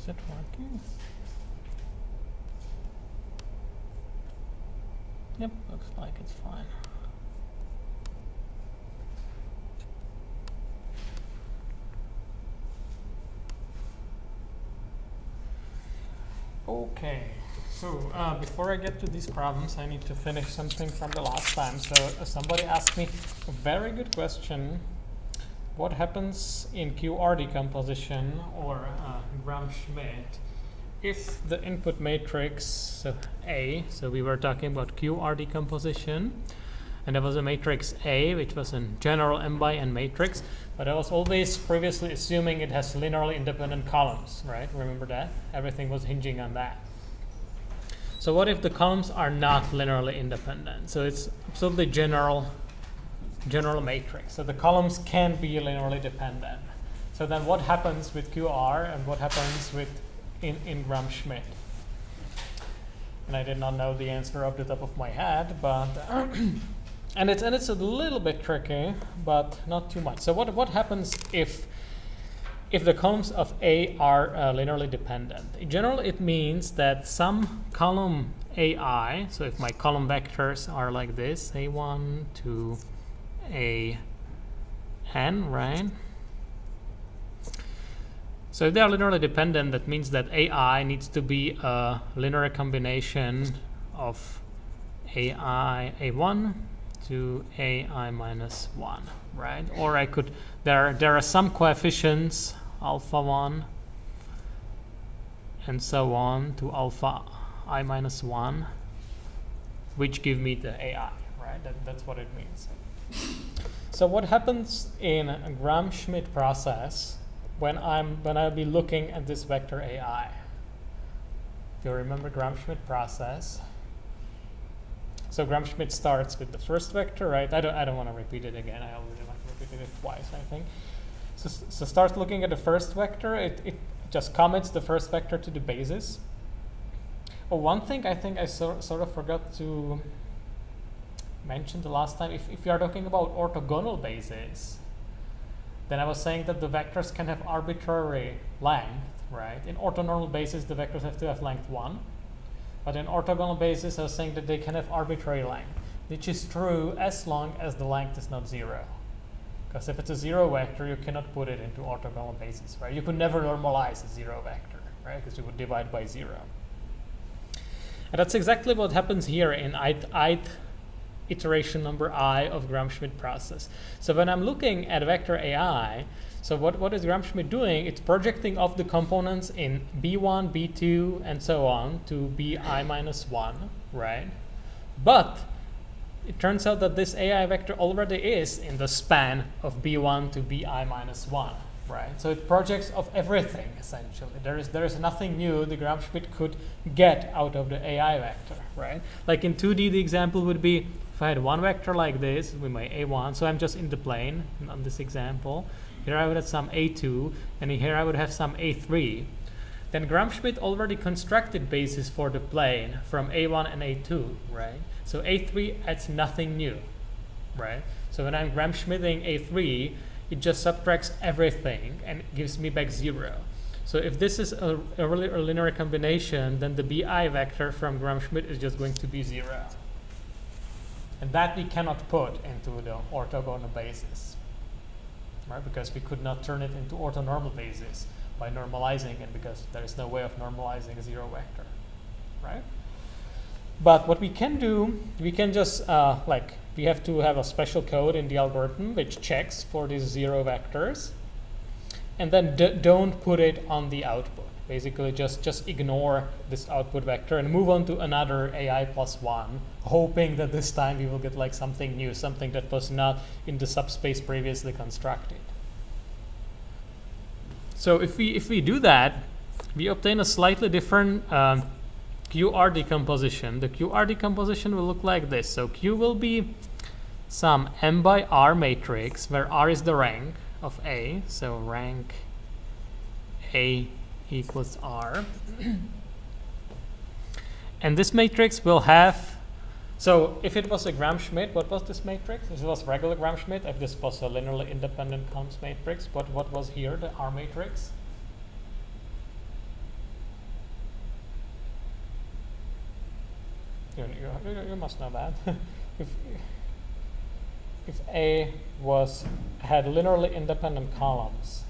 it working? Yep, looks like it's fine. Okay, so before I get to these problems, I need to finish something from the last time. So somebody asked me a very good question. What happens in QR decomposition or Gram-Schmidt if the input matrix, so A, so we were talking about QR decomposition, and there was a matrix A, which was a general m by n matrix, but I was always previously assuming it has linearly independent columns, right? Remember that? Everything was hinging on that. So what if the columns are not linearly independent? So it's absolutely general matrix. So the columns can be linearly dependent. So then what happens with QR and what happens with in Gram-Schmidt? And I did not know the answer off the top of my head, but and it's a little bit tricky, but not too much. So what happens if the columns of A are linearly dependent? In general, it means that some column AI, so if my column vectors are like this, A1 to AN, right? So if they are linearly dependent, that means that AI needs to be a linear combination of A1 to AI minus 1, right? Or I could, there are some coefficients, alpha 1, and so on to alpha I minus 1, which give me the AI, right? That's what it means. So what happens in a Gram-Schmidt process when I'll be looking at this vector AI? If you remember Gram-Schmidt process, so Gram-Schmidt starts with the first vector, right? I don't want to repeat it again. I already repeated it twice, I think. So start looking at the first vector. It just commits the first vector to the basis. Oh, one thing I think I sort of forgot to mention the last time, if you are talking about orthogonal bases, then I was saying that the vectors can have arbitrary length, right? In orthonormal basis, the vectors have to have length 1. But in orthogonal basis, I was saying that they can have arbitrary length, which is true as long as the length is not 0. Because if it's a 0 vector, you cannot put it into orthogonal basis, right? You could never normalize a 0 vector, right? Because you would divide by 0. And that's exactly what happens here in ith iteration number I of Gram-Schmidt process. So when I'm looking at vector AI, so what is Gram-Schmidt doing? It's projecting off the components in B1, B2, and so on to BI minus 1, right? But it turns out that this AI vector already is in the span of B1 to BI minus 1, right? So it projects off everything, essentially. There is nothing new the Gram-Schmidt could get out of the AI vector, right? Like in 2D, the example would be if I had one vector like this with my A1, so I'm just in the plane on this example. Here I would have some A2, and here I would have some A3. Then Gram-Schmidt already constructed bases for the plane from A1 and A2, right? So A3 adds nothing new, right? So when I'm Gram-Schmidting A3, it just subtracts everything and gives me back 0. So if this is a linear combination, then the BI vector from Gram-Schmidt is just going to be 0. And that we cannot put into the orthogonal basis, right? Because we could not turn it into orthonormal basis by normalizing it, because there is no way of normalizing a 0 vector, right? But what we can do, we can just, we have to have a special code in the algorithm which checks for these 0 vectors, and then don't put it on the output. Basically, just ignore this output vector and move on to another AI plus 1, hoping that this time we will get like something new, something that was not in the subspace previously constructed. So if we do that, we obtain a slightly different QR decomposition. The QR decomposition will look like this. So Q will be some M by R matrix, where R is the rank of A. So rank A equals R. And this matrix will have, so if it was a Gram-Schmidt, what was this matrix? If it was regular Gram-Schmidt, if this was a linearly independent columns matrix, what was here, the R matrix? you must know that. if A had linearly independent columns,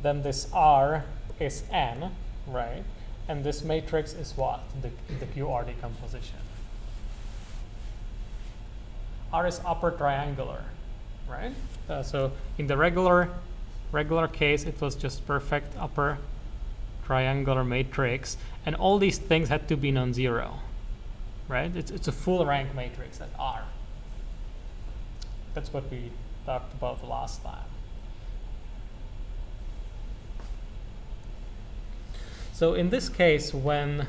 then this R is n, right? And this matrix is what? The QR decomposition. R is upper triangular, right? So in the regular case, it was just perfect upper triangular matrix, and all these things had to be non-zero, right? It's a full rank matrix at R. That's what we talked about the last time. So in this case, when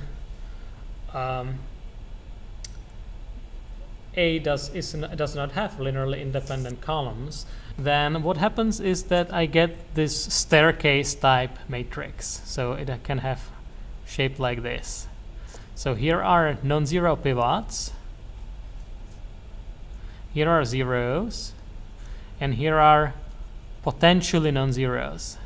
A does not have linearly independent columns, then what happens is that I get this staircase type matrix. So it can have shape like this. So here are non-zero pivots, here are zeros, and here are potentially non-zeros.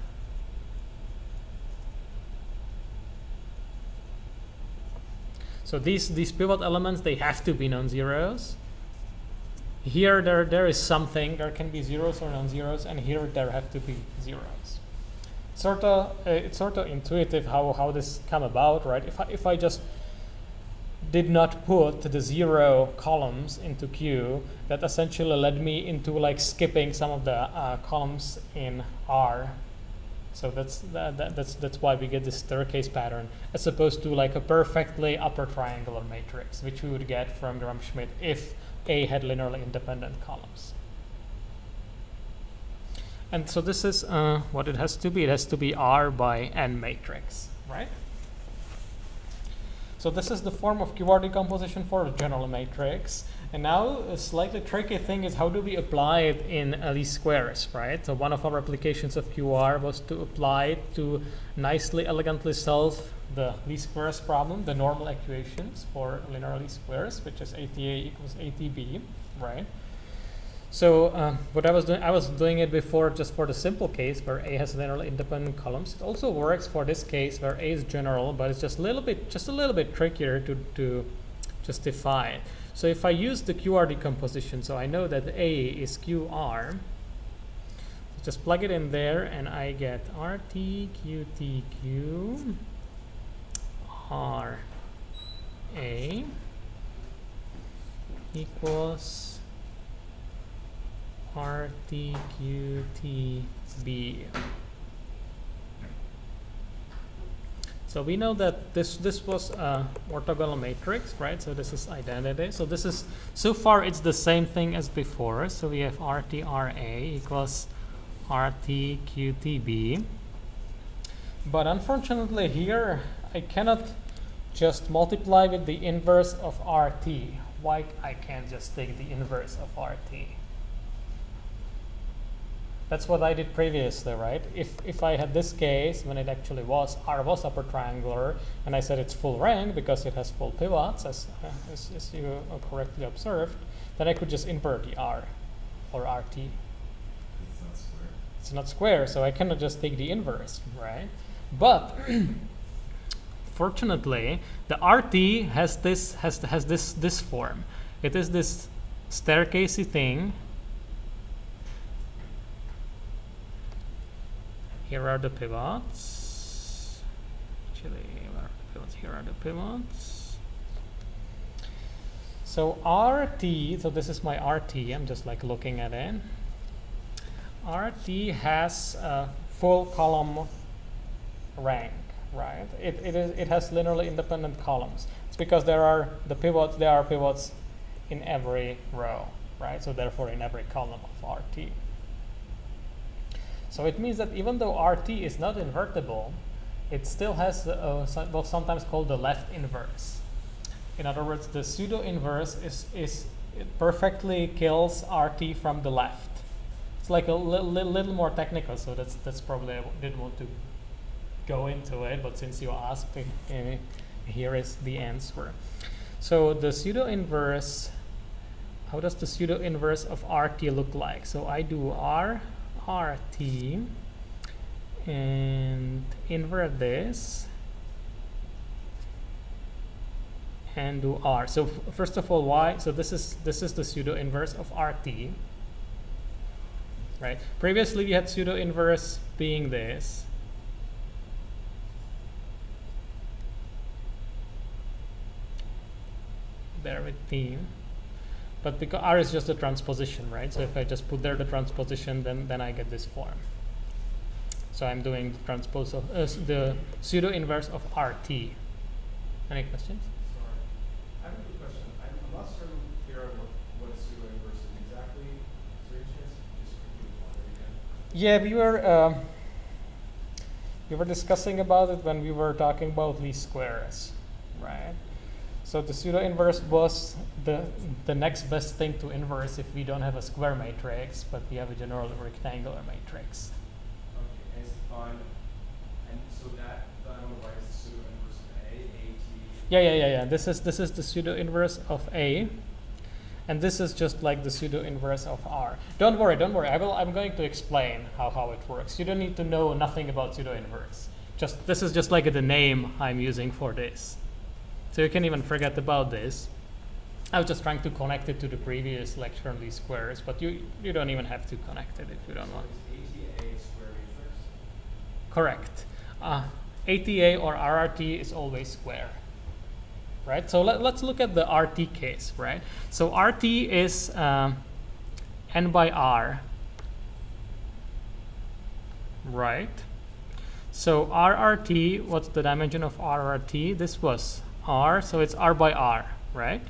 So these pivot elements, they have to be non-zeros. Here there is something, there can be zeros or non-zeros, and here there have to be zeros. It's sort of intuitive how this come about, right? If I just did not put the zero columns into Q, that essentially led me into like skipping some of the columns in R. So that's why we get this staircase pattern, as opposed to like a perfectly upper triangular matrix, which we would get from Gram-Schmidt if A had linearly independent columns. And so this is what it has to be. It has to be R by N matrix, right? So this is the form of QR decomposition for a general matrix. And now a slightly tricky thing is how do we apply it in least squares, right? So one of our applications of QR was to apply it to nicely, elegantly solve the least squares problem, the normal equations for linear least squares, which is ATA equals ATB, right? So what I was doing it before just for the simple case where A has linearly independent columns. It also works for this case where A is general, but it's just a little bit trickier to justify it. So if I use the QR decomposition, so I know that A is QR, so just plug it in there and I get RT, QT, Q, R, A equals RT, QT, B. So we know that this was orthogonal matrix, right? So this is identity. So this is, so far it's the same thing as before. So we have RT RA equals RT QTB. But unfortunately here I cannot just multiply with the inverse of RT. Why I can't just take the inverse of RT? That's what I did previously, right? If I had this case when it actually was, R was upper triangular, and I said it's full rank because it has full pivots, as you correctly observed, then I could just invert the R or RT. It's not square. It's not square, so I cannot just take the inverse, right? But fortunately, the RT has this form. It is this staircasey thing. Here are the pivots. Actually, where are the pivots? Here are the pivots. So RT, so this is my RT, I'm just like looking at it. RT has a full column rank, right? It has linearly independent columns. It's because there are pivots in every row, right? So therefore in every column of RT. So it means that even though RT is not invertible, it still has what's sometimes called the left inverse. In other words, the pseudo inverse it perfectly kills RT from the left. It's like a little more technical, so that's probably I didn't want to go into it, but since you asked, here is the answer. So the pseudo inverse, how does the pseudo inverse of RT look like? So I do RT and invert this, and do R. So first of all, why? So this is the pseudo inverse of Rt, right? Previously we had pseudo inverse being this. Bear with me. But because R is just a transposition, right? So if I just put there the transposition, then I get this form. So I'm doing the transpose of the pseudo inverse of Rt. Any questions? Sorry. I have a quick question. I'm not certain clear on what a pseudo inverse is exactly. Is there any chance just quickly water again? Yeah, we were discussing about it when we were talking about least squares, right? So the pseudo inverse was the next best thing to inverse if we don't have a square matrix, but we have a general rectangular matrix. Okay, and it's defined, and so that on the right is the pseudo inverse of A, T. Yeah. This is the pseudo inverse of A, and this is just like the pseudo inverse of R. Don't worry. I'm going to explain how it works. You don't need to know nothing about pseudo inverse. This is just like the name I'm using for this. So you can even forget about this. I was just trying to connect it to the previous lecture on these squares, but you don't even have to connect it if you don't want. So is ATA a square matrix? Correct. ATA or RRT is always square, right? So let's look at the RT case, right? So RT is n by R, right? So RRT, what's the dimension of RRT? This was R, so it's R by R, right?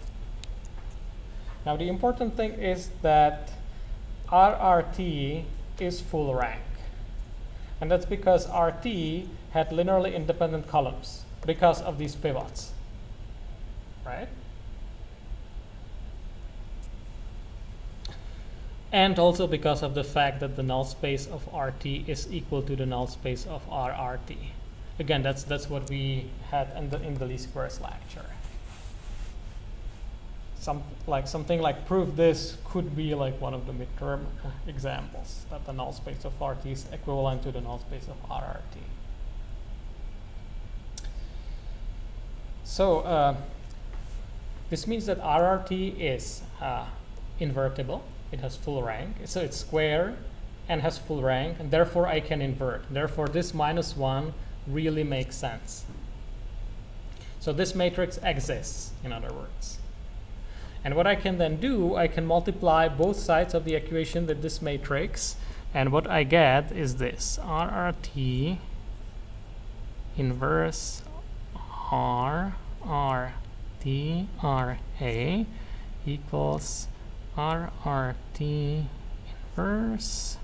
Now the important thing is that RRT is full rank. And that's because RT had linearly independent columns because of these pivots, right? And also because of the fact that the null space of RT is equal to the null space of RRT. Again, that's what we had in the least squares lecture. Something like prove this could be like one of the midterm examples, that the null space of RT is equivalent to the null space of RRT. So this means that RRT is invertible. It has full rank, so it's square and has full rank, and therefore I can invert. Therefore this -1 really makes sense. So this matrix exists, in other words. And what I can then do, I can multiply both sides of the equation with this matrix, and what I get is this: RRT inverse RRT RA equals RRT inverse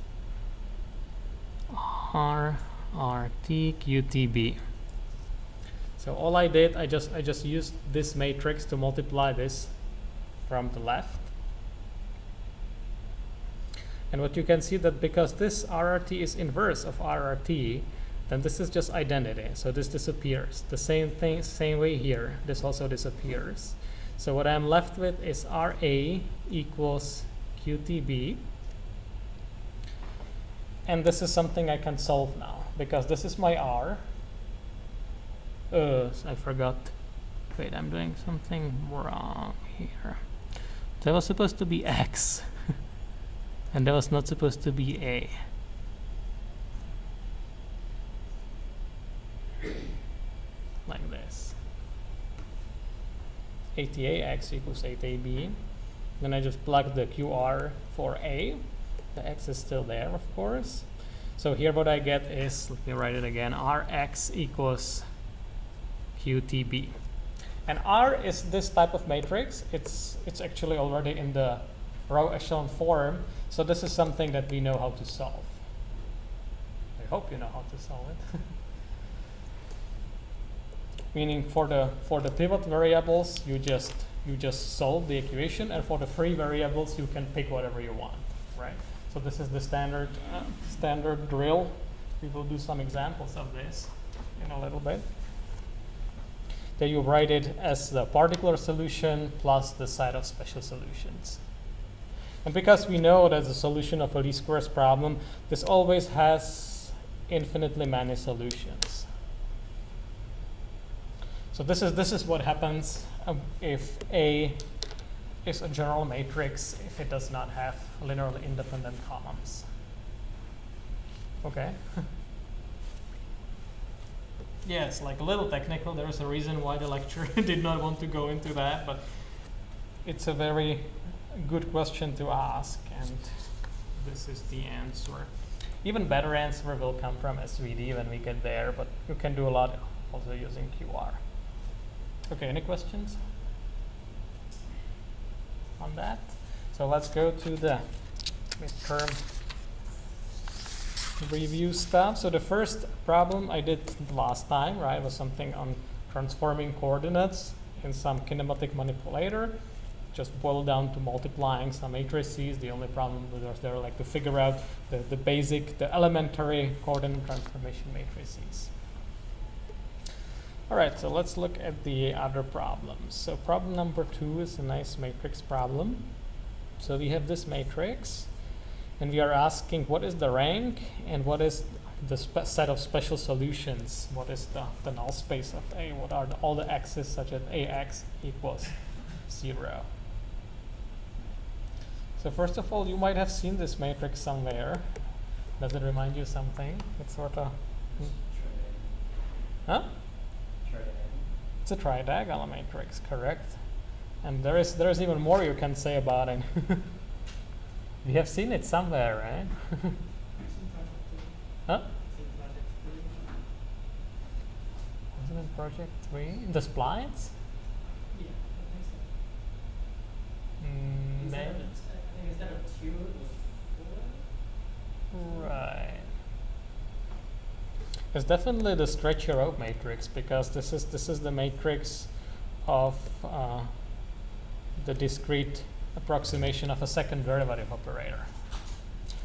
RRT QTB. So all I did, I just used this matrix to multiply this from the left. And what you can see that because this RRT is inverse of RRT, then this is just identity. So this disappears. The same thing, same way here. This also disappears. So what I'm left with is RA equals QTB. And this is something I can solve now, because this is my R. I forgot. Wait, I'm doing something wrong here. That was supposed to be X. And that was not supposed to be A. Like this. ATA X equals ATA B. Then I just plug the QR for A. The X is still there, of course. So here what I get is, let me write it again, Rx equals QTB. And R is this type of matrix. It's actually already in the row echelon form. So this is something that we know how to solve. I hope you know how to solve it. Meaning for the pivot variables, you just solve the equation, and for the free variables, you can pick whatever you want, right? So this is the standard drill. We will do some examples of this in a little bit. Then you write it as the particular solution plus the set of special solutions. And because we know that the solution of a least squares problem, this always has infinitely many solutions. So this is what happens if A is a general matrix if it does not have linearly independent columns. Okay. Yeah, it's like a little technical. There is a reason why the lecturer did not want to go into that, but it's a very good question to ask, and this is the answer. Even better answer will come from SVD when we get there, but you can do a lot also using QR. Okay, any questions on that? So let's go to the midterm review stuff. So the first problem I did last time, right, was something on transforming coordinates in some kinematic manipulator. Just boiled down to multiplying some matrices. The only problem was there like to figure out the basic, the elementary coordinate transformation matrices. All right, so let's look at the other problems. So problem number 2 is a nice matrix problem. So we have this matrix, and we are asking what is the rank and what is the set of special solutions. What is the null space of A? What are all the x's such as AX equals 0? So first of all, you might have seen this matrix somewhere. Does it remind you something? It's sort of... Huh? It's a tridiagonal matrix, correct? And there is even more you can say about it. We have seen it somewhere, right? Huh? Was it in project 3? In the splites? Yeah, I think so. Instead of 2, it was 4? Right. It's definitely the stretch your out matrix, because this is the matrix of the discrete approximation of a second derivative operator.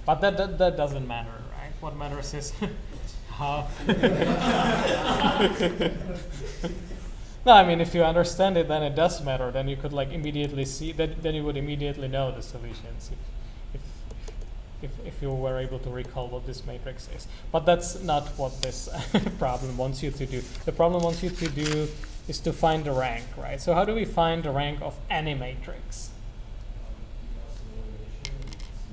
But that doesn't matter, right? What matters is how. No, I mean, if you understand it, then it does matter. Then you could like immediately see that. Then you would immediately know the solutions if you were able to recall what this matrix is. But that's not what this problem wants you to do. The problem wants you to do is to find the rank, right? So how do we find the rank of any matrix?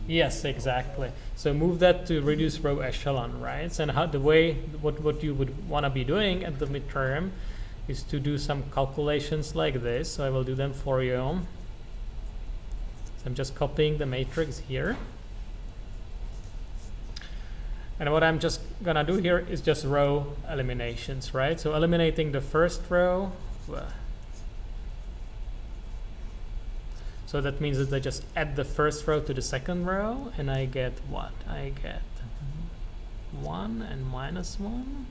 Yes, exactly. So move that to reduce row echelon, right? And how the way what you would want to be doing at the midterm is to do some calculations like this. So I will do them for you. So I'm just copying the matrix here. And what I'm just gonna do here is just row eliminations, right? So eliminating the first row. So that means that I just add the first row to the second row, and I get what? I get 1 and -1.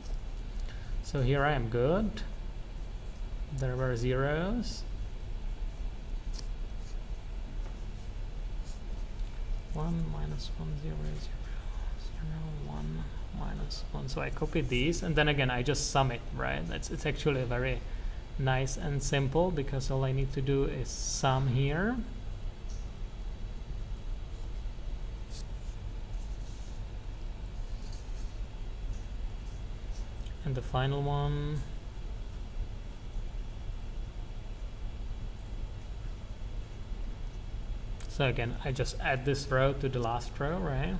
So here I am good. There were zeros. 1 -1 0 0. 1 -1. So I copy these, and then again I just sum it, right? It's actually very nice and simple, because all I need to do is sum here. And the final one. So again, I just add this row to the last row, right?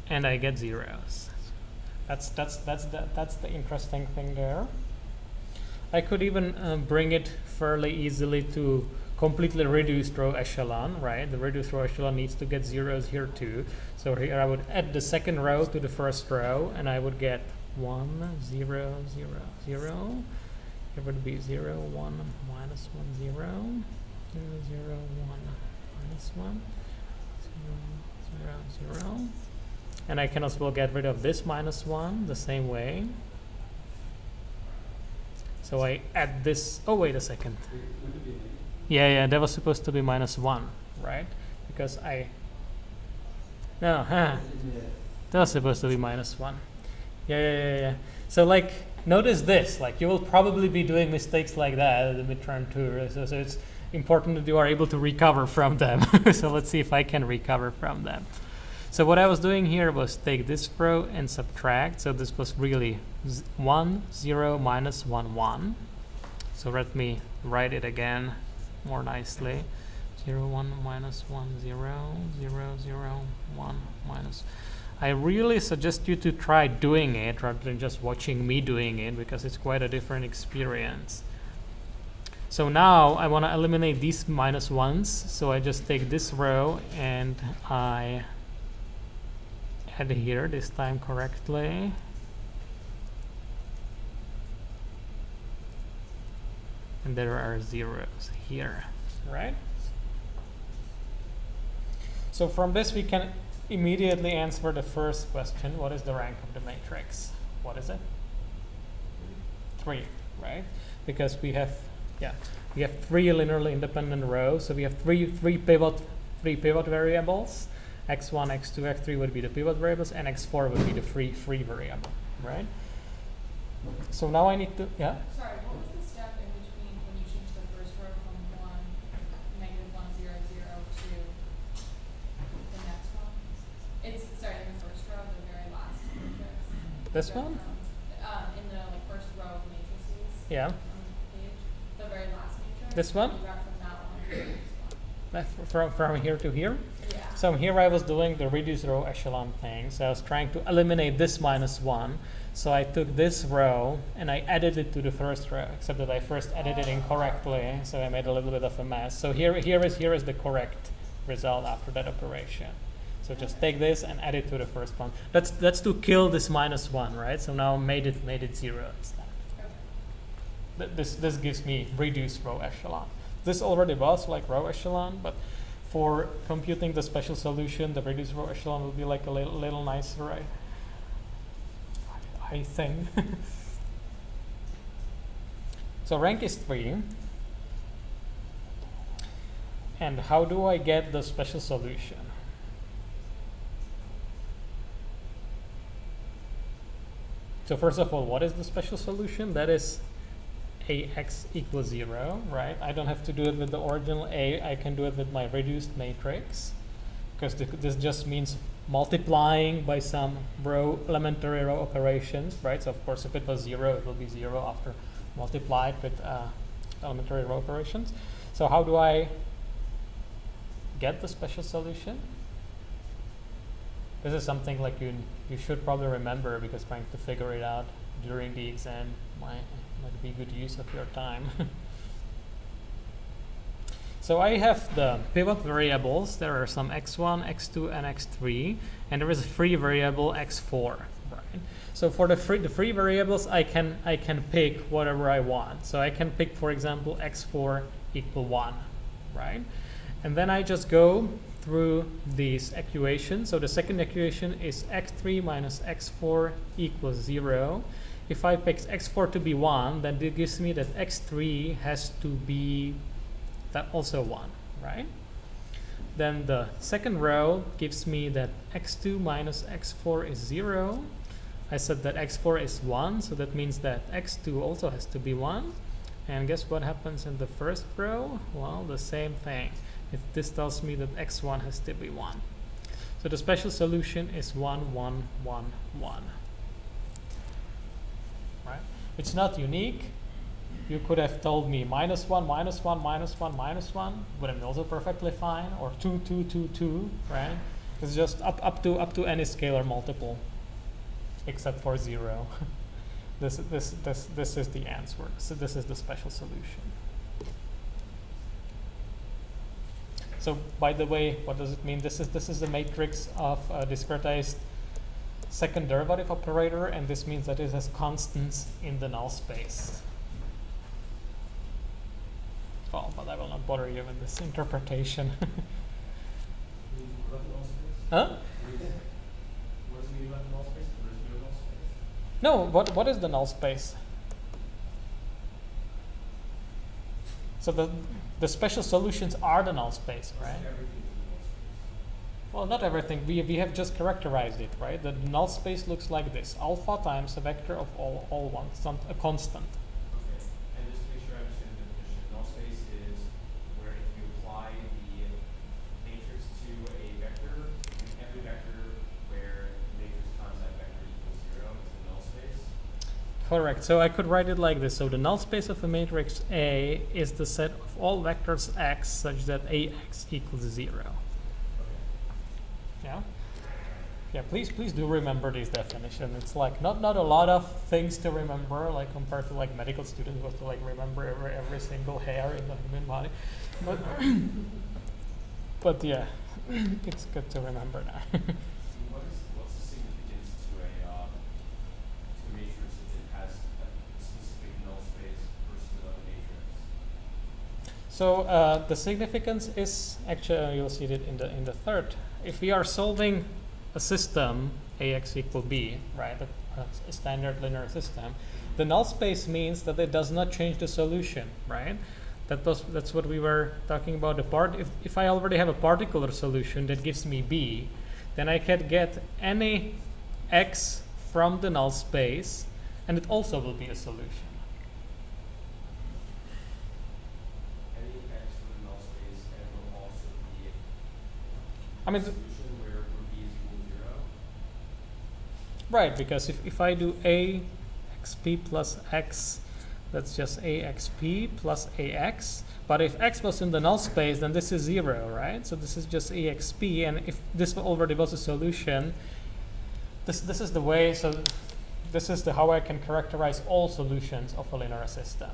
And I get zeros. That's the interesting thing there. I could even bring it fairly easily to completely reduced row echelon, right? The reduced row echelon needs to get zeros here too. So here I would add the second row to the first row, and I would get 1 0 0 0. It would be 0 1 -1 0 0 0 1 -1 0 0 0. And I can as well get rid of this -1 the same way. So I add this. Oh, wait a second. Yeah, that was supposed to be -1, right? Because that was supposed to be -1. Yeah. So like, notice this. Like, you will probably be doing mistakes like that at the midterm too. So it's important that you are able to recover from them. So let's see if I can recover from them. So what I was doing here was take this row and subtract. So this was really 1, 0, minus 1, 1. So let me write it again more nicely. 0, 1, minus 1, 0, 0, 0, 1, minus. I really suggest you to try doing it rather than just watching me doing it, because it's quite a different experience. So now I want to eliminate these minus 1s. So I just take this row and I add here this time correctly. And there are zeros here, right? So from this we can immediately answer the first question. What is the rank of the matrix? What is it? 3, right? Because we have, we have 3 linearly independent rows. So we have three pivot variables. x1, x2, x3 would be the pivot variables, and x4 would be the free variable, right? So now I need to, Sorry, what was the step in between when you changed the first row from 1, negative 1, 0, 0 to the next one? It's, sorry, in the first row, the very last matrix. This one? In the first row of matrices. Yeah. On the page, the very last matrix. This one? You got from that one to the next one. From here to here? Yeah. So here I was doing the reduced row echelon thing. So I was trying to eliminate this minus 1. So I took this row and I added it to the first row, except that I first edited it incorrectly. So I made a little bit of a mess. So here is the correct result after that operation. So just take this and add it to the first one. That's to kill this minus 1, right? So now made it 0 instead. Okay. This gives me reduced row echelon. This already was like row echelon, but for computing the special solution, the reduced row echelon will be like a little nicer, right? I think. So rank is 3. And how do I get the special solution? So first of all, what is the special solution? That is ax equals 0, right? I don't have to do it with the original a. I can do it with my reduced matrix, because this just means multiplying by some elementary row operations, right? So of course, if it was 0, it will be 0 after multiplied with elementary row operations. So how do I get the special solution? This is something like you should probably remember, because trying to figure it out during the exam might be good use of your time. So I have the pivot variables. There are some x1, x2, and x3, and there is a free variable x4, right? So for the free variables, I can pick whatever I want. So I can pick, for example, x4 equal 1, right? And then I just go through these equations. So the second equation is x3 minus x4 equals 0. If I pick x4 to be 1, then it gives me that x3 has to be that also 1, right? Then the second row gives me that x2 minus x4 is 0. I said that x4 is 1, so that means that x2 also has to be 1. And guess what happens in the first row? Well, the same thing. This tells me that x1 has to be 1. So the special solution is 1, 1, 1, 1. Right? It's not unique. You could have told me minus 1, minus 1, minus 1, minus 1. Would have been also perfectly fine. Or 2, 2, 2, 2, right? It's just up to any scalar multiple, except for 0. This is the answer. So this is the special solution. So by the way, what does it mean? This is the matrix of a discretized second derivative operator, and this means that it has constants in the null space. Well, but I will not bother you with this interpretation. Huh? What does it mean about the null space? There is no null space? No, what is the null space? So the special solutions are the null space, right? Everything is the null space. Well, not everything. We have just characterized it, right? The null space looks like this: alpha times a vector of all ones, a constant. Okay. And just to make sure I understand the definition, null space is where if you apply the matrix to a vector, every vector Correct. So I could write it like this. So the null space of a matrix A is the set of all vectors x such that ax equals 0. Okay. Yeah. Yeah. Please do remember this definition. It's like not a lot of things to remember, like compared to like medical students who have to like remember every single hair in the human body. But but yeah, it's good to remember now. What's the significance to a matrix if it has a specific null space versus another matrix? So the significance is actually you'll see it in the third. If we are solving a system ax equal b, right, a standard linear system, the null space means that it does not change the solution, right? That's what we were talking about. If I already have a particular solution that gives me b, then I can get any x from the null space, and it also will be a solution. Any x from the null space and will also be I mean, solution where b is equal to 0. right, because if I do axp plus x, that's just axp plus ax. But if x was in the null space, then this is 0, right? So this is just axp, and if this already was a solution, this is the way. So this is how I can characterize all solutions of a linear system.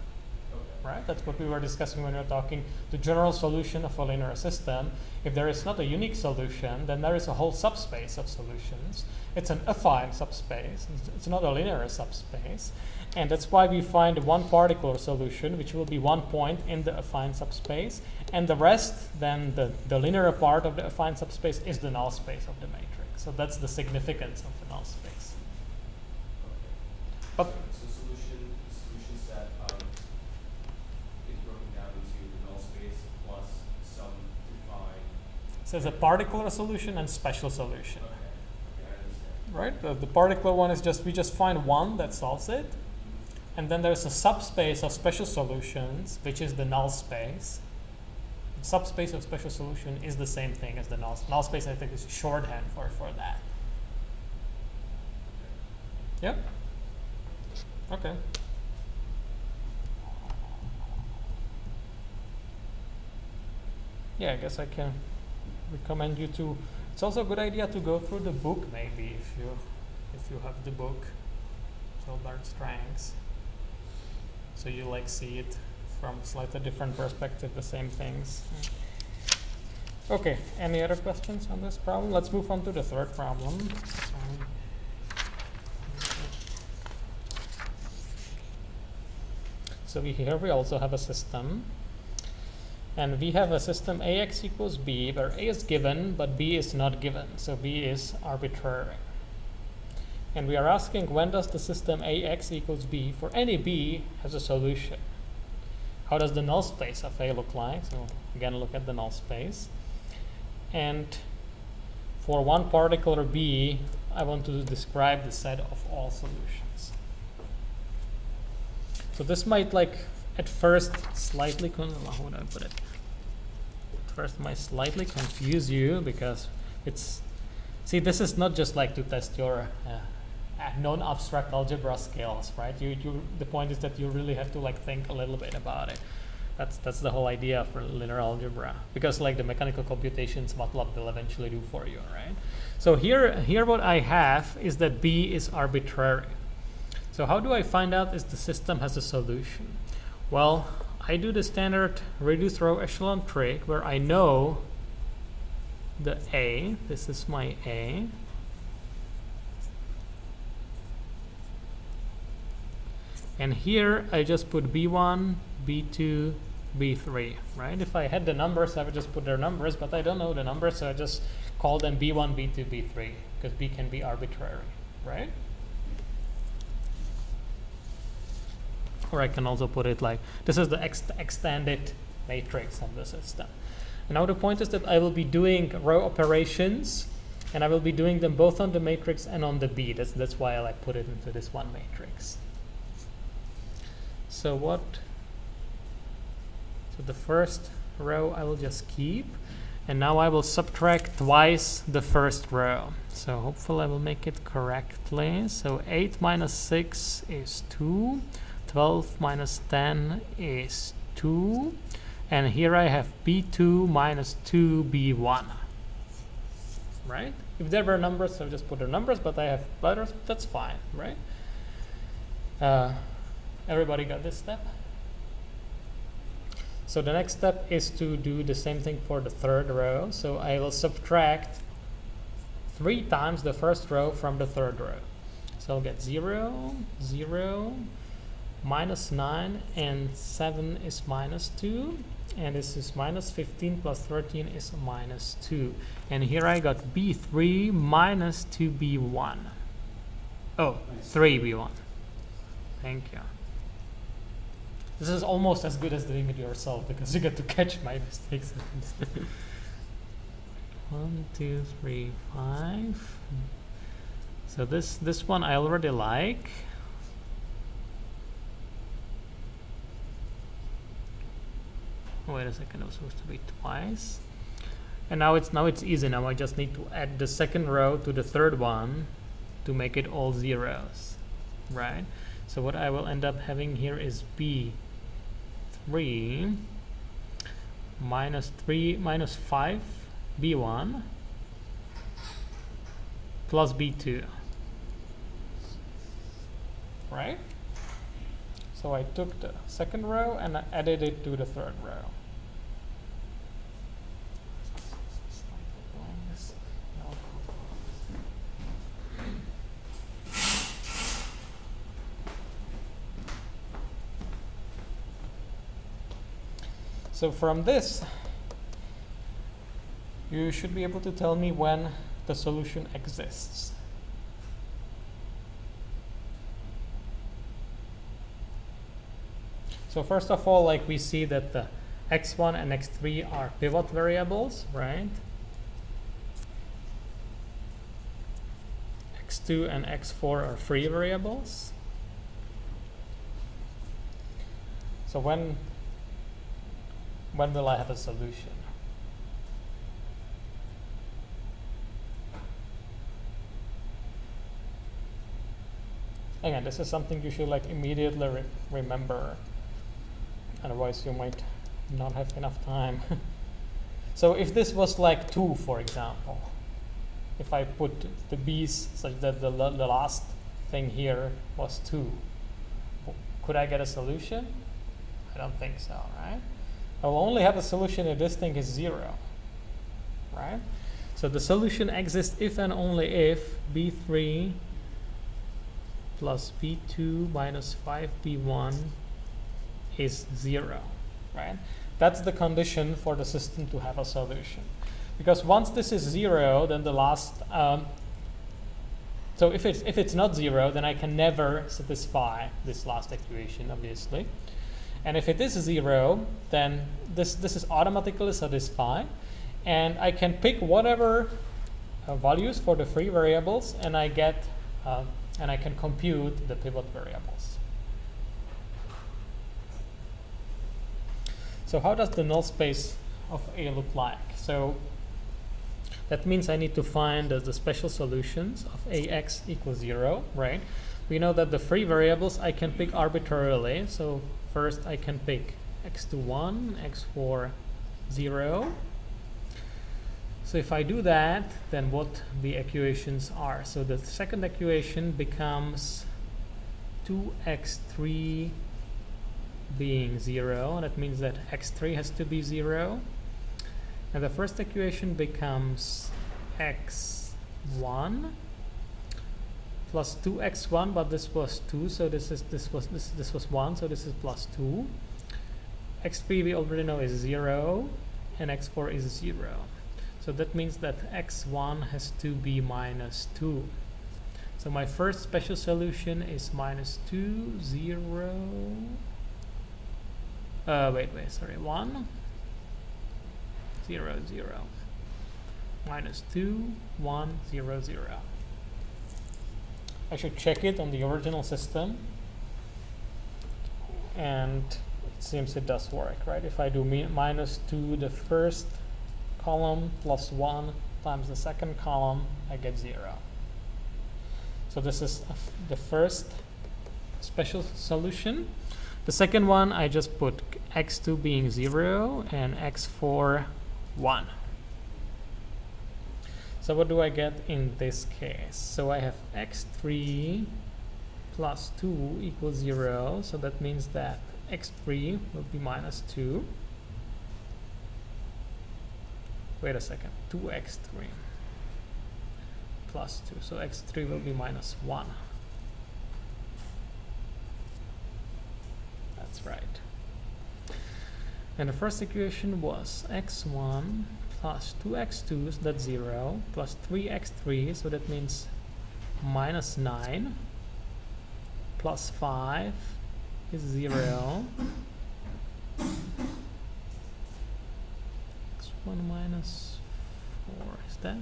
Okay. Right? That's what we were discussing when we were talking the general solution of a linear system. If there is not a unique solution, then there is a whole subspace of solutions. It's an affine subspace. It's not a linear subspace. And that's why we find one particular solution, which will be one point in the affine subspace. And the rest, then the linear part of the affine subspace is the null space of the matrix. So that's the significance of the null space. Okay. But So solution set is broken down into the null space plus some defined. so there's a particular solution and special solution. Okay, I understand. Right? The particular one is we just find one that solves it. And then there's a subspace of special solutions, which is the null space. The subspace of special solution is the same thing as the null space. I think is shorthand for that. Yep. Okay. Yeah, I guess I can recommend you to. It's also a good idea to go through the book, maybe if you have the book, Hilbert Strang's. So you like see it from slightly different perspective, the same things. Okay, any other questions on this problem? Let's move on to the third problem. So here we also have a system. And we have a system ax equals b, where a is given, but b is not given. So b is arbitrary. And we are asking, when does the system ax equals b for any b has a solution? How does the null space of a look like? So again, look at the null space. And for one particular b, I want to describe the set of all solutions. So this might at first slightly how would I put it? At first might slightly confuse you, because this is not just to test your non-abstract algebra skills, right? The point is that you really have to think a little bit about it. That's the whole idea for linear algebra, because the mechanical computations MATLAB will eventually do for you, right? So here what I have is that b is arbitrary. So how do I find out if the system has a solution? Well, I do the standard reduced row echelon trick, where I know the a. This is my a. And here I just put b1, b2, b3, right? If I had the numbers, I would just put their numbers, but I don't know the numbers, so I just call them b1, b2, b3, because b can be arbitrary, right? Or I can also put it this is the extended matrix of the system. And now the point is that I will be doing row operations, and I will be doing them both on the matrix and on the b. That's why I put it into this one matrix. So the first row I will just keep, And now I will subtract twice the first row. So hopefully I will make it correctly. So 8 minus 6 is 2. 12 minus 10 is 2. And here I have b2 minus 2b1. Right? If there were numbers, I would just put the numbers, but I have letters, that's fine, right? Everybody got this step? So the next step is to do the same thing for the third row. So I will subtract 3 times the first row from the third row. So I'll get 0, 0, minus 9, and 7 is minus 2. And this is minus 15 plus 13 is minus 2. And here I got b3 minus 2b1. Oh, 3b1. Thank you. This is almost as good as doing it yourself because you get to catch my mistakes. 1, 2, 3, 5. So this one I already like. Wait a second, it was supposed to be twice. And now it's easy. Now I just need to add the second row to the third one to make it all zeros, right? So what I will end up having here is b3 minus 5 b1 plus b2, right? So I took the second row and I added it to the third row. So from this, you should be able to tell me when the solution exists. So first of all, like we see that the x1 and x3 are pivot variables, right? x2 and x4 are free variables. So when will I have a solution? Again, this is something you should like immediately remember. Otherwise, you might not have enough time. So if this was like 2, for example, if I put the b's such that the last thing here was 2, could I get a solution? I don't think so, right? I will only have a solution if this thing is 0, right? So the solution exists if and only if b3 plus b2 minus 5b1 is 0, right? That's the condition for the system to have a solution. Because once this is 0, then the last, so if it's not 0, then I can never satisfy this last equation, obviously. And if it is 0, then this is automatically satisfied. And I can pick whatever values for the free variables, and I get, and I can compute the pivot variables. So how does the null space of A look like? So that means I need to find the special solutions of AX equals 0, right? We know that the free variables I can pick arbitrarily. So first I can pick x2 1, x4 0. So if I do that, then what the equations are. So the second equation becomes 2x3 being 0. That means that x3 has to be 0. And the first equation becomes x1 plus 2x1, but this was 2, so this was 1, so this is plus 2. x3 we already know is 0, and x4 is 0. So that means that x1 has to be minus 2. So my first special solution is minus 2, 0. Sorry, 1, 0, 0. Minus 2, 1, 0, 0. I should check it on the original system. And it seems it does work, right? If I do minus 2 the first column plus 1 times the second column, I get 0. So this is the first special solution. The second one, I just put x2 being 0 and x4 1. So what do I get in this case? So I have x3 plus 2 equals 0. So that means that x3 will be minus 2. Wait a second, 2x3 plus 2. So x3 will be minus 1. That's right. And the first equation was x1 plus 2x2, so that's 0, plus 3x3, so that means minus 9, plus 5 is 0. x1 minus 4, is that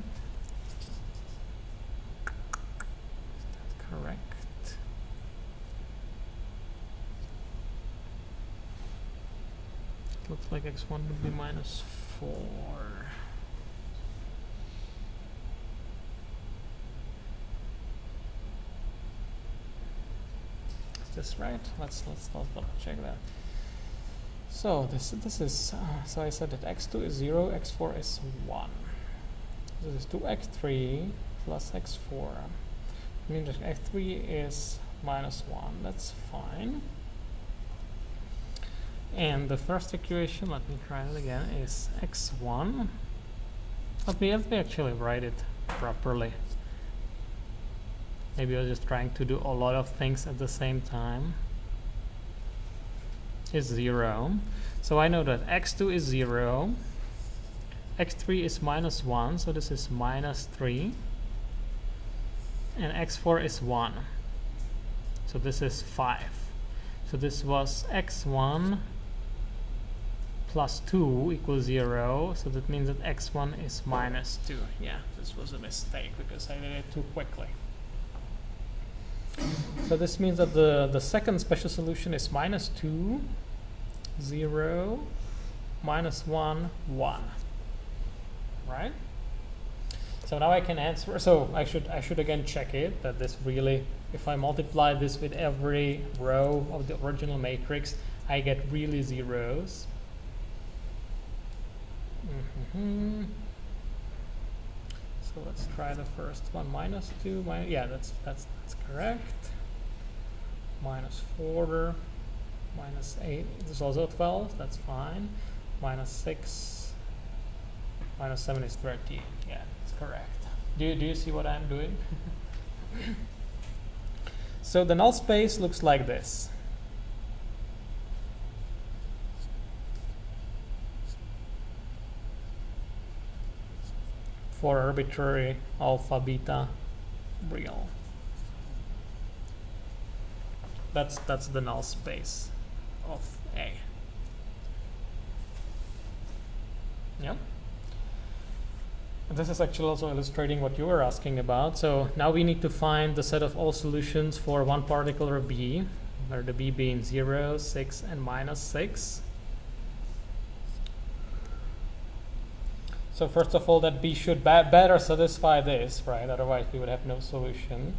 correct? Looks like x1 would be minus 4. Is this right? Let's double check that. So this is so I said that x2 is 0, x4 is 1. This is 2x3 plus x4. It means that x3 is minus 1. That's fine. And the first equation, let me try it again, is x1. Let me actually write it properly. Maybe I was just trying to do a lot of things at the same time. Is 0. So I know that x2 is 0. x3 is minus 1, so this is minus 3. And x4 is 1. So this is 5. So this was x1 plus 2 equals 0, so that means that x1 is minus 2. Yeah, this was a mistake because I did it too quickly. So this means that the second special solution is minus 2, 0, minus 1, 1. Right? So now I can answer, so I should again check it, that this really, if I multiply this with every row of the original matrix, I get really zeros. So let's try the first one. Minus 2, yeah, that's correct. Minus 4, minus 8, this is also 12, that's fine. Minus 6, minus 7 is 13. Yeah, that's correct. Do you see what I'm doing? So the null space looks like this. For arbitrary alpha, beta, real. That's the null space of A. Yep. This is actually also illustrating what you were asking about. So now we need to find the set of all solutions for one particular B, where the B being 0, 6, and minus 6. So first of all, that B should better satisfy this, right? Otherwise we would have no solution.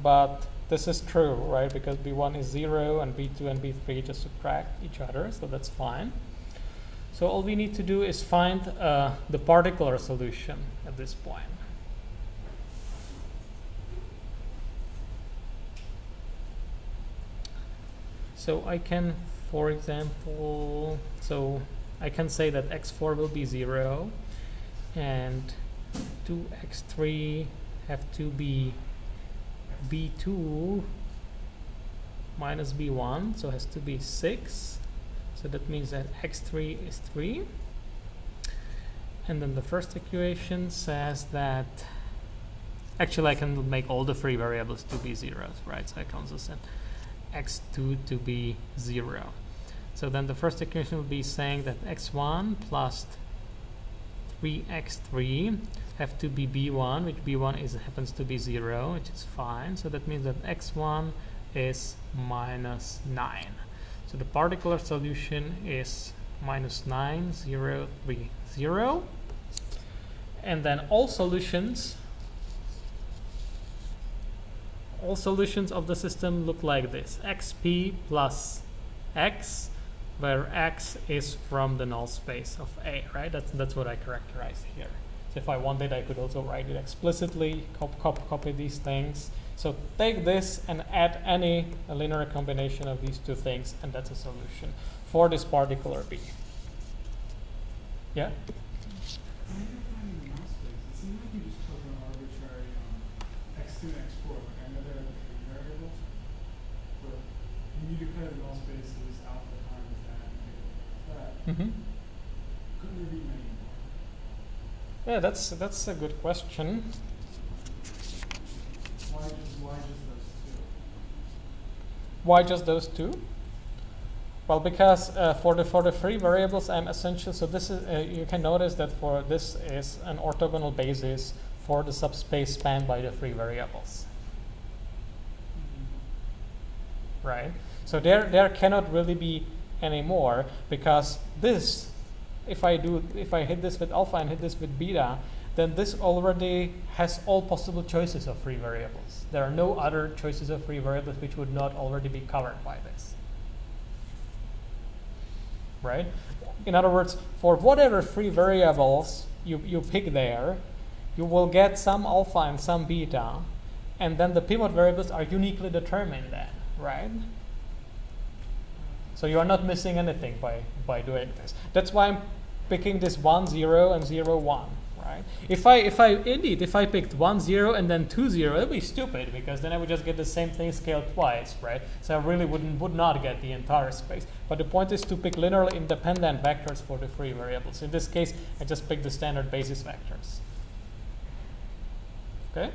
But this is true, right? Because B1 is 0 and B2 and B3 just subtract each other, so that's fine. So all we need to do is find the particular solution at this point. So I can, for example, so I can say that x4 will be 0 and 2x3 have to be b2 minus b1, so it has to be 6. So that means that x3 is 3. And then the first equation says that, actually I can make all the free variables to be zeros, right? So I can also set x2 to be 0. So then the first equation will be saying that x1 plus 3x3 have to be b1, which b1 happens to be 0, which is fine. So that means that x1 is minus 9. So the particular solution is minus 9, 0, 3, 0. And then all solutions of the system look like this: xp plus x, where x is from the null space of A, right? That's what I characterized here. So if I wanted, I could also write it explicitly, copy these things. So take this and add any linear combination of these two things, and that's a solution for this particular B. Yeah? When you're finding the null space, it seems like you just took an arbitrary x2 and x4, but I know there are the three variables. But when you declare the null spaces alpha times that and that, couldn't there be many more? Yeah, that's a good question. Why just those two? Why just those two? Well, because for the free variables, I'm essential. So this is you can notice that for this is an orthogonal basis for the subspace spanned by the free variables, right? So there cannot really be any more, because this, if I hit this with alpha and hit this with beta, then this already has all possible choices of free variables. There are no other choices of free variables which would not already be covered by this. Right? In other words, for whatever free variables you pick there, you will get some alpha and some beta, and then the pivot variables are uniquely determined then, right? So you are not missing anything by doing this. That's why I'm picking this 1, 0, and 0, 1. Right? If I picked 1, 0 and then 2, 0, it would be stupid, because then I would just get the same thing scaled twice, right? So I really would not get the entire space. But the point is to pick linearly independent vectors for the free variables. In this case, I just picked the standard basis vectors. Okay?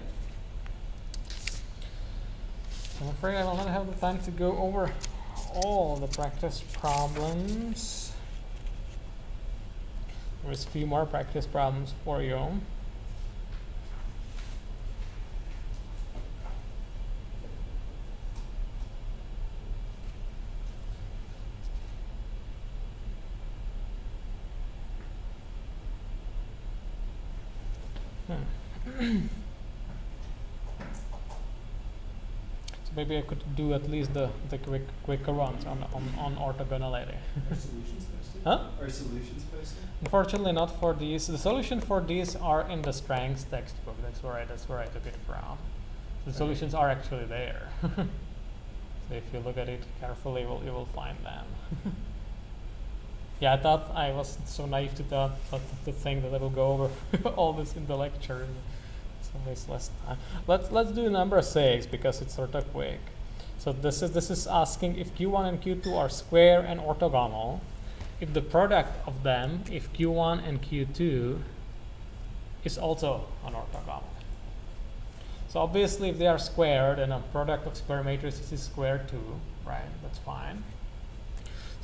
I'm afraid I will not have the time to go over all the practice problems. There's a few more practice problems for you. So maybe I could do at least the quicker runs on orthogonality. Are solutions posted? Huh? Are solutions posted? Unfortunately, not for these. The solution for these are in the Strang's textbook. That's where I took it from. The solutions are actually there. So if you look at it carefully, you will find them. Yeah, I thought I was so naive to think that I will go over all this in the lecture. It's always less time. Let's do number 6, because it's sort of quick. So this is asking if Q1 and Q2 are square and orthogonal, if the product of them, if Q1 and Q2, is also an orthogonal. So obviously, if they are square, then a product of square matrices is square too, right? That's fine.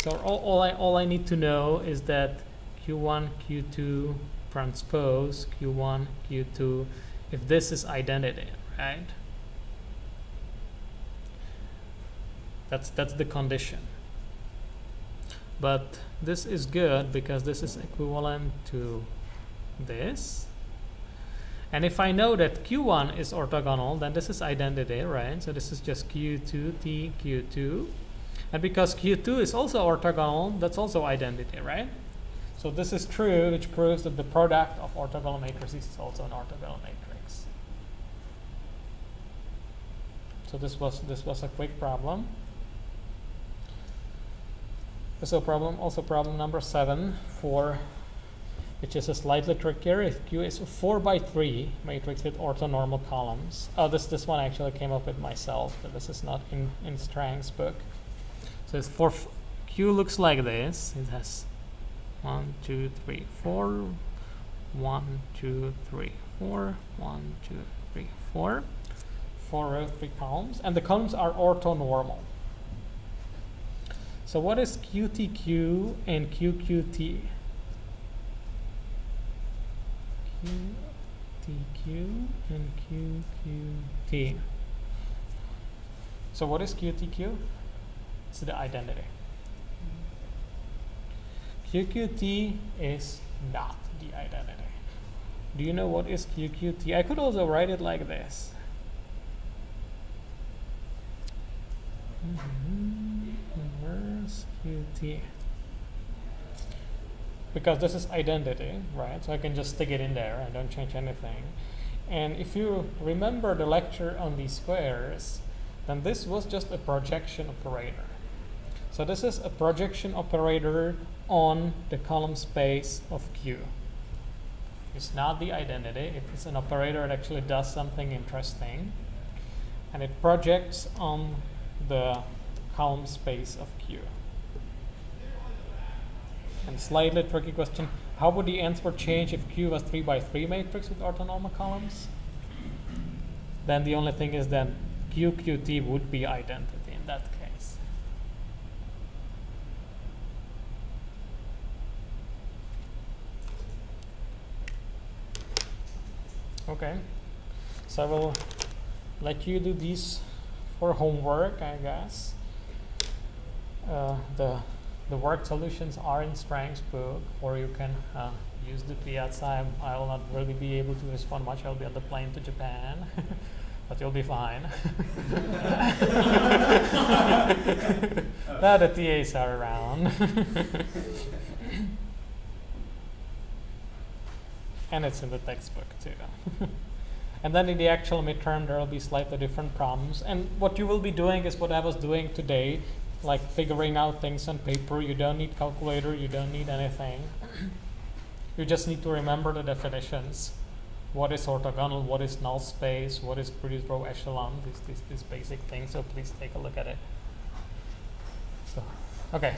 So all I need to know is that Q1, Q2 transpose Q1, Q2, if this is identity, right? That's the condition. But this is good because this is equivalent to this. And if I know that Q1 is orthogonal, then this is identity, right? So this is just Q2, T, Q2. And because Q2 is also orthogonal, that's also identity, right? So this is true, which proves that the product of orthogonal matrices is also an orthogonal matrix. So this was a quick problem. So problem number 7, which is a slightly trickier. If Q is a 4×3 matrix with orthonormal columns. Oh, this one I actually came up with myself, but this is not in Strang's book. So it's Q looks like this. It has 1, 2, 3, 4, 1, 2, 3, 4, 1, 2, 3, 4. 4 rows, 3 columns, and the columns are orthonormal. So what is QTQ and QQT? QTQ and QQT. So what is QTQ? It's the identity. QQT is not the identity. Do you know what is QQT? I could also write it like this. Inverse QT. Because this is identity, right? So I can just stick it in there. I don't change anything. And if you remember the lecture on these squares, then this was just a projection operator. So this is a projection operator on the column space of Q. It's not the identity. It's an operator that actually does something interesting. And it projects on the column space of Q. And slightly tricky question, how would the answer change if Q was 3 by 3 matrix with orthonormal columns? Then the only thing is that QQT would be identity in that case. Okay, so I will let you do these for homework, I guess. The work solutions are in Strang's book, or you can use the piazza. I will not really be able to respond much. I'll be on the plane to Japan, but you'll be fine. Now the TAs are around. And it's in the textbook too. And then in the actual midterm, there will be slightly different problems. And what you will be doing is what I was doing today, like figuring out things on paper. You don't need calculator, you don't need anything. You just need to remember the definitions. What is orthogonal, what is null space, what is previous row echelon, these basic things, so please take a look at it. So, okay.